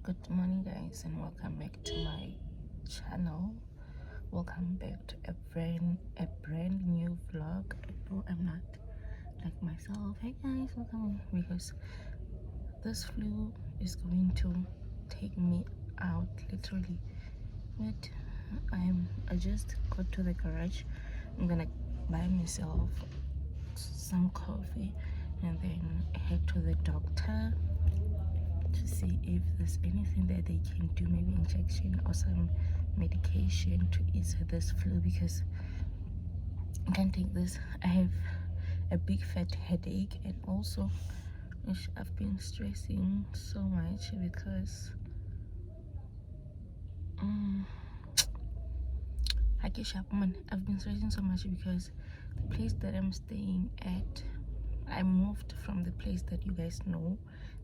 Good morning, guys, and welcome back to my channel. Welcome back to a brand new vlog. I know I'm not like myself. Hey guys, welcome, because this flu is going to take me out literally. But I just got to the garage. I'm gonna buy myself some coffee and then head to the doctor to see if there's anything that they can do, maybe injection or some medication to ease this flu, because I can't take this. I have a big fat headache, and also I've been stressing so much because I've been stressing so much because the place that I'm staying at, I moved from the place that you guys know,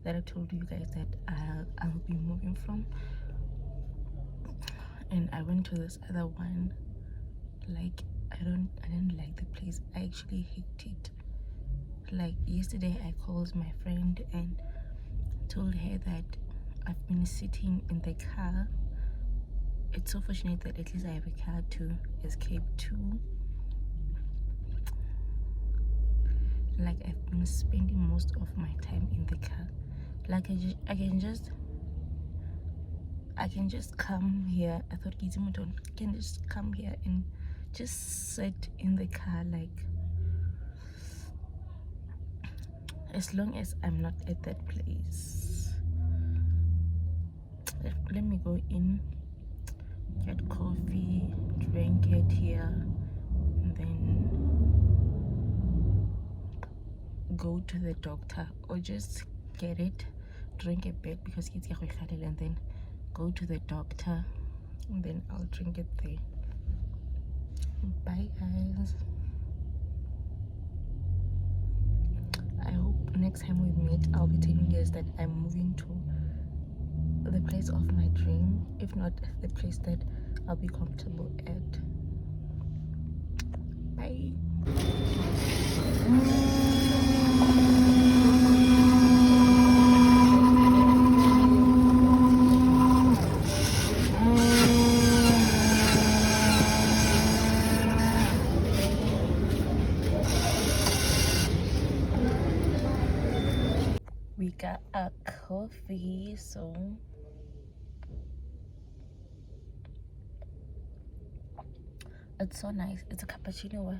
that I told you guys that I'll be moving from, and I went to this other one. Like, I didn't like the place. I actually hate it. Like, yesterday I called my friend and told her that I've been sitting in the car. It's so fortunate that at least I have a car to escape to. Like, I've been spending most of my time in the car. Like, I can just come here. I thought I can just come here and just sit in the car, like, as long as I'm not at that place. Let me go in, get coffee, drink it here, and then go to the doctor, or just get it, drink a bit because it's and then go to the doctor, and then I'll drink it there. Bye guys. I hope next time we meet I'll be telling you guys that I'm moving to the place of my dream, if not the place that I'll be comfortable at. Bye. We got a coffee, so it's so nice. It's a cappuccino with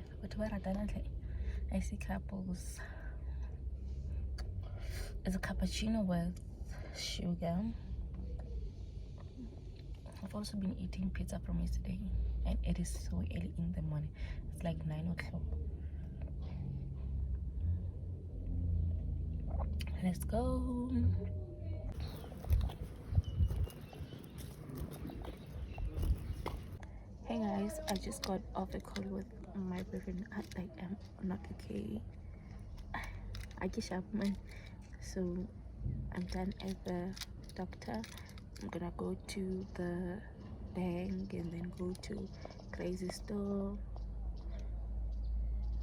I see couples. It's a cappuccino with sugar. I've also been eating pizza from yesterday, and it is so early in the morning. It's like 9 o'clock. Let's go. Hey guys, I just got off a call with my boyfriend. I am not okay. I get up, man. So I'm done at the doctor. I'm gonna go to the bank and then go to Crazy Store.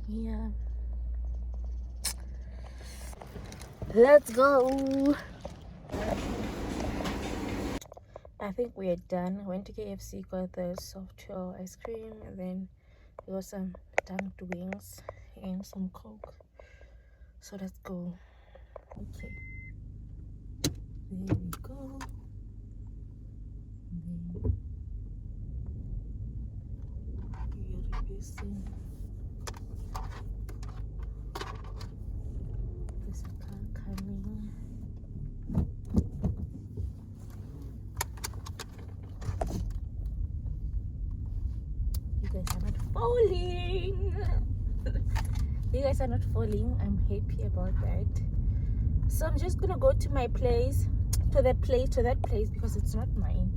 Yeah. Let's go. I think we are done. Went to KFC, got the soft shell ice cream, and then there was some dunked wings and some Coke. So let's go. Okay. There we go. And then we're replacing this car coming. You guys are not falling. You guys are not falling. I'm happy about that. So I'm just gonna go to my place, to that place, because it's not mine.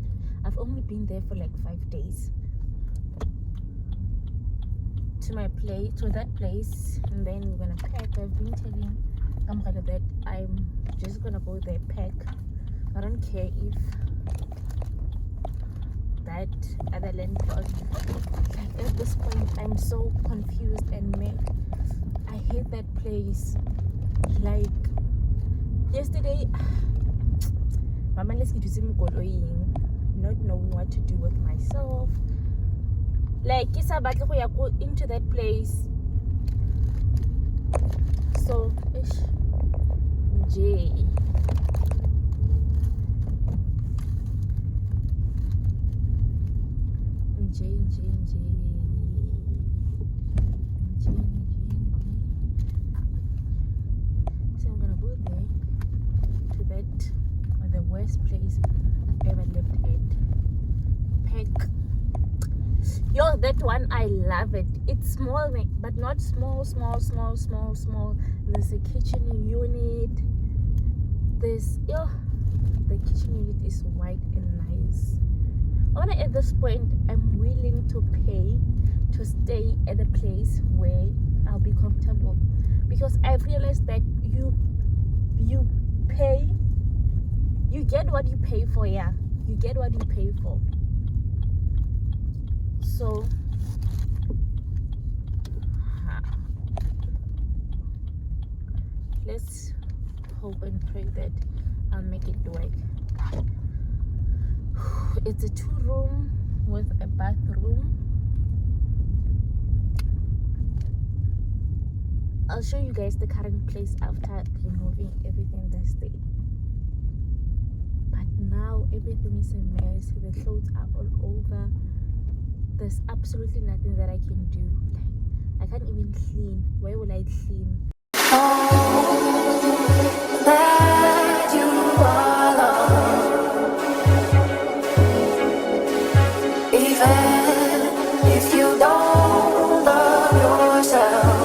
I've only been there for like 5 days. To my place, to that place, and then we're gonna pack. I've been telling Amrata that I'm just gonna go there, pack. I don't care if that other landlord, like, at this point I'm so confused and mad. I hate that place. Like, yesterday not knowing what to do with myself. Like into that place. So J. So I'm gonna go there to that the worst place I've ever lived at. Peck. Yo, that one I love it. It's small, but not small. There's a kitchen unit. The kitchen unit is white and nice. At this point, I'm willing to pay to stay at a place where I'll be comfortable, because I've realized that you pay, you get what you pay for. Yeah, you get what you pay for. So let's hope and pray that I'll make it work. It's a 2-room with a bathroom. I'll show you guys the current place after removing everything that's there. But now everything is a mess. The clothes are all over. There's absolutely nothing that I can do. I can't even clean. Where will I clean? That you are loved, even if you don't love yourself.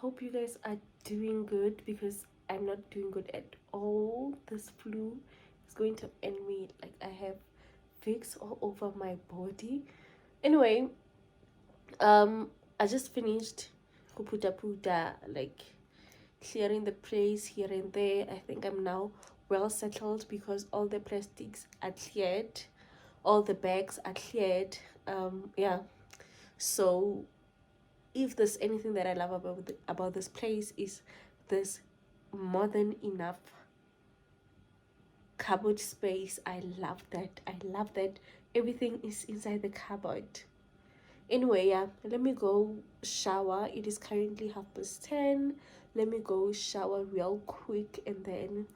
Hope you guys are doing good, because I'm not doing good at all. This flu is going to end me. Like, I have fix all over my body. Anyway, I just finished puta, like clearing the place here and there. I think I'm now well settled because all the plastics are cleared, all the bags are cleared. Yeah, so if there's anything that I love about this place, is this more than enough cupboard space. I love that. I love that everything is inside the cupboard. Anyway, yeah, let me go shower. It is currently 10:30. Let me go shower real quick and then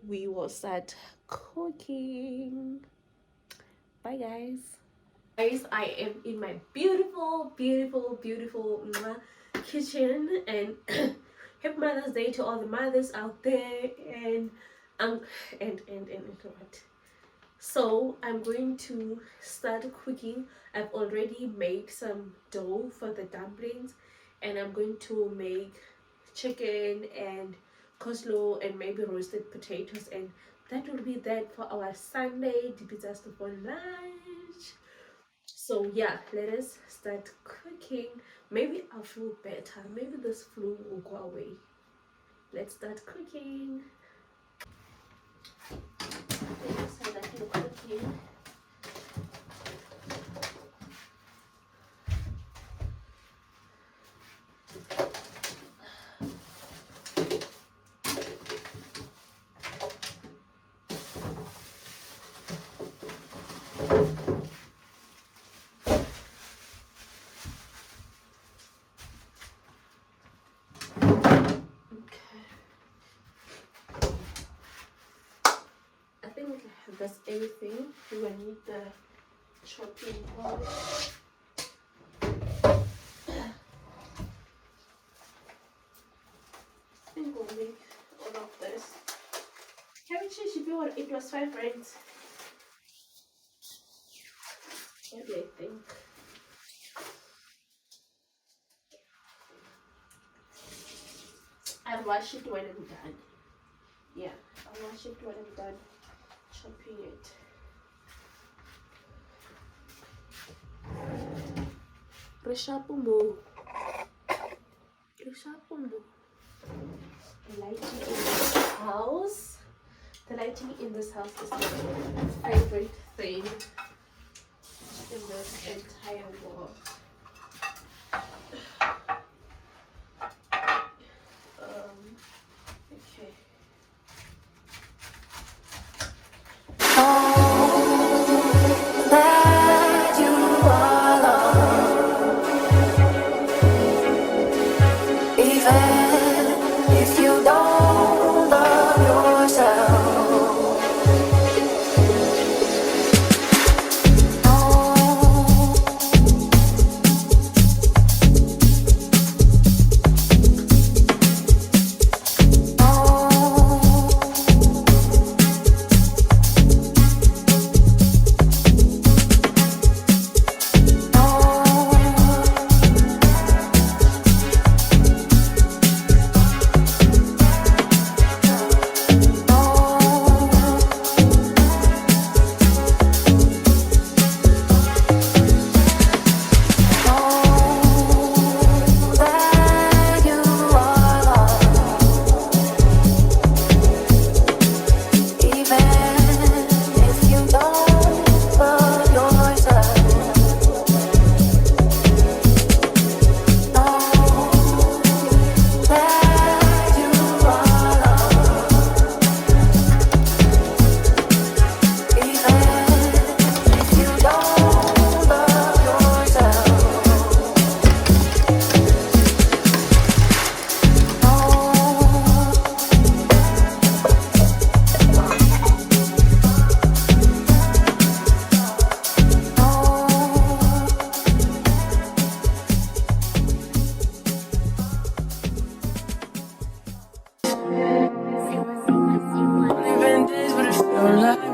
we will start cooking. Bye guys. Guys, I am in my beautiful kitchen, and happy Mother's Day to all the mothers out there. And what, so I'm going to start cooking. I've already made some dough for the dumplings, and I'm going to make chicken and coleslaw and maybe roasted potatoes, and that will be that for our Sunday pizza for lunch. So yeah, let us start cooking. Maybe I'll feel better. Maybe this flu will go away. Let's start cooking. Let's start cooking. I think that's everything. We will need the chopping board. I think we'll make all of this. Haven't you before? It was 5 rands. What do you think? I'll wash it when I'm done. Yeah, I'll wash it when I'm done chopping it. Reshapumo. The lighting in this house. The lighting in this house is my favorite thing in this entire world. Okay. That you are loved, even if you don't love yourself. Living days, but it feel like